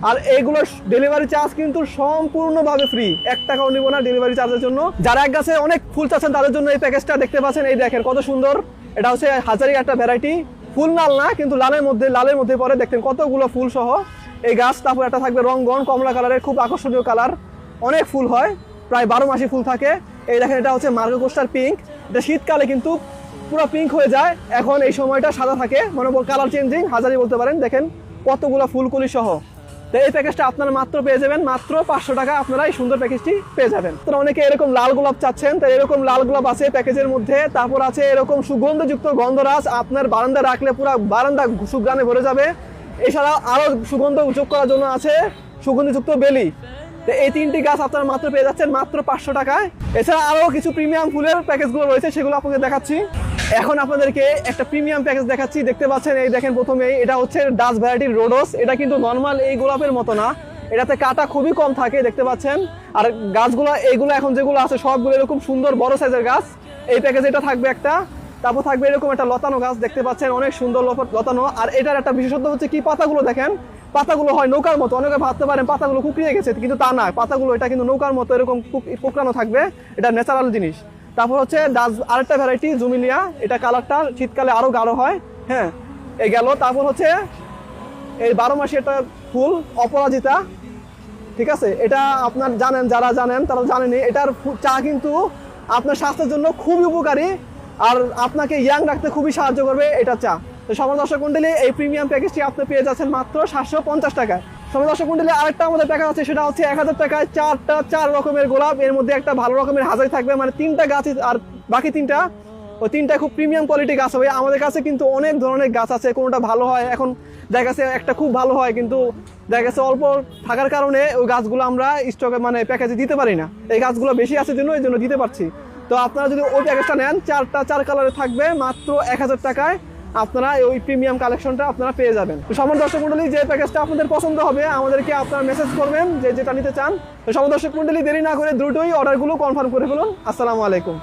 আর এইগুলোর delivery charge কিন্তু সম্পূর্ণভাবে ফ্রি, 1 টাকাও নিব না ডেলিভারি চার্জের জন্য। যারা এক গাছে অনেক ফুল চাচ্ছেন তাদের জন্য এই প্যাকেজটা দেখতে পাচ্ছেন। এই দেখেন কত সুন্দর, এটা হচ্ছে হাজারি একটা ভ্যারাইটি, ফুল লাল না কিন্তু লালের মধ্যে পরে দেখতেন কতগুলো ফুল সহ এই গাছ। তারপর একটা থাকবে রংগন কমলা কালারের, খুব আকর্ষণীয় কালার, অনেক ফুল হয়, প্রায় 12 মাসই ফুল থাকে। এই দেখেন এটা হচ্ছে মার্গো কোস্টার পিঙ্ক, এটা শীতকালে কিন্তু পুরো পিঙ্ক হয়ে যায়, এখন এই সময়টা সাদা থাকে, মানে কালার চেঞ্জিং হাজারি বলতে পারেন। দেখেন কতগুলো ফুলকলি সহ। তো এই প্যাকেজটা আপনারা মাত্র পেয়ে যাবেন মাত্র 500 টাকা, আপনারা এই সুন্দর প্যাকেজটি পেয়ে যাবেন। তো অনেকে এরকম লাল গোলাপ চাচ্ছেন, তো এরকম লাল গোলাপ আছে প্যাকেজের মধ্যে। তারপর আছে এরকম সুগন্ধযুক্ত গন্ধরাজ, আপনার বারান্দায় রাখলে পুরো বারান্দা সুঘ্রাণে ভরে যাবে। এছাড়াও আরো সুগন্ধ যোগ করার জন্য আছে সুগন্ধযুক্ত বেলি। তো এই 3টি গাছ আপনারা মাত্র পেয়ে যাচ্ছেন মাত্র 500 টাকায়। এছাড়া আরো কিছু প্রিমিয়াম ফুলের প্যাকেজগুলো রয়েছে, সেগুলো আপনাদের দেখাচ্ছি। এখন আপনাদেরকে একটা প্রিমিয়াম প্যাকেজ দেখাচ্ছি, দেখতে পাচ্ছেন। এই দেখেন প্রথমেই এটা হচ্ছে ডাচ ভ্যারাইটির রোডস, এটা কিন্তু নর্মাল এই গোলাপের মতো না, এটাতে কাটা খুবই কম থাকে, দেখতে পাচ্ছেন। আর গাছগুলো এইগুলো এখন যেগুলো আছে সবগুলো এরকম সুন্দর বড় সাইজের গাছ। এই প্যাকেজে এটা থাকবে একটা, তারপর থাকবে এরকম একটা লতানো গাছ, দেখতে পাচ্ছেন অনেক সুন্দর লতানো। আর এটার একটা বিশেষত্ব হচ্ছে কি, পাতাগুলো দেখেন, পাতাগুলো হয় নৌকার মতো। অনেকে ভাবতে পারেন পাতাগুলো কুকড়িয়ে গেছে, কিন্তু তা না, পাতাগুলো এটা কিন্তু নৌকার মতো এরকম কুকড়ানো থাকবে, এটা ন্যাচারাল জিনিস। তারপর হচ্ছে আরেকটা ভ্যারাইটি জুমিলিয়া, এটা কালারটা শীতকালে আরো গাঢ় হয়। হ্যাঁ, এই গেল। তারপর হচ্ছে এই 12 মাসে একটা ফুল অপরাজিতা, ঠিক আছে, এটা আপনার জানেন, যারা জানেন তারা জানেনি, এটার চা কিন্তু আপনার স্বাস্থ্যের জন্য খুবই উপকারী আর আপনাকে ইয়াং রাখতে খুবই সাহায্য করবে এটা চা। তো সবার দর্শক মন্ডলী, এই প্রিমিয়াম প্যাকেজটি আপনি পেয়ে যাচ্ছেন মাত্র 750 টাকায়। সবার দর্শক মন্ডলী, আরেকটা আমাদের প্যাকেজ আছে, সেটা হচ্ছে 1000 টাকায় 4 রকমের গোলাপ, এর মধ্যে একটা ভালো রকমের হাজারি থাকবে, মানে 3টা গাছ, আর বাকি 3টা ওই 3টা খুব প্রিমিয়াম কোয়ালিটি গাছ হবে। আমাদের কাছে কিন্তু অনেক ধরনের গাছ আছে, কোনোটা ভালো হয়, এখন দেখা গেছে একটা খুব ভালো হয়, কিন্তু দেখা গেছে অল্প থাকার কারণে ওই গাছগুলো আমরা স্টকে মানে প্যাকেজে দিতে পারি না। এই গাছগুলো বেশি আছে জন্য এই জন্য দিতে পারছি। তো আপনারা যদি ওই প্যাকেজটা নেন, 4 কালারে থাকবে মাত্র 1000 টাকায়, আপনারা ওই প্রিমিয়াম কালেকশনটা আপনারা পেয়ে যাবেন। তো সবার দর্শক মন্ডলী, যে প্যাকেজটা আপনাদের পছন্দ হবে আমাদেরকে আপনারা মেসেজ করবেন যে যেটা নিতে চান। তো সবার দর্শক মন্ডলী, দেরি না করে দ্রুতই অর্ডারগুলো কনফার্ম করে ফেলুন। আসসালামু আলাইকুম।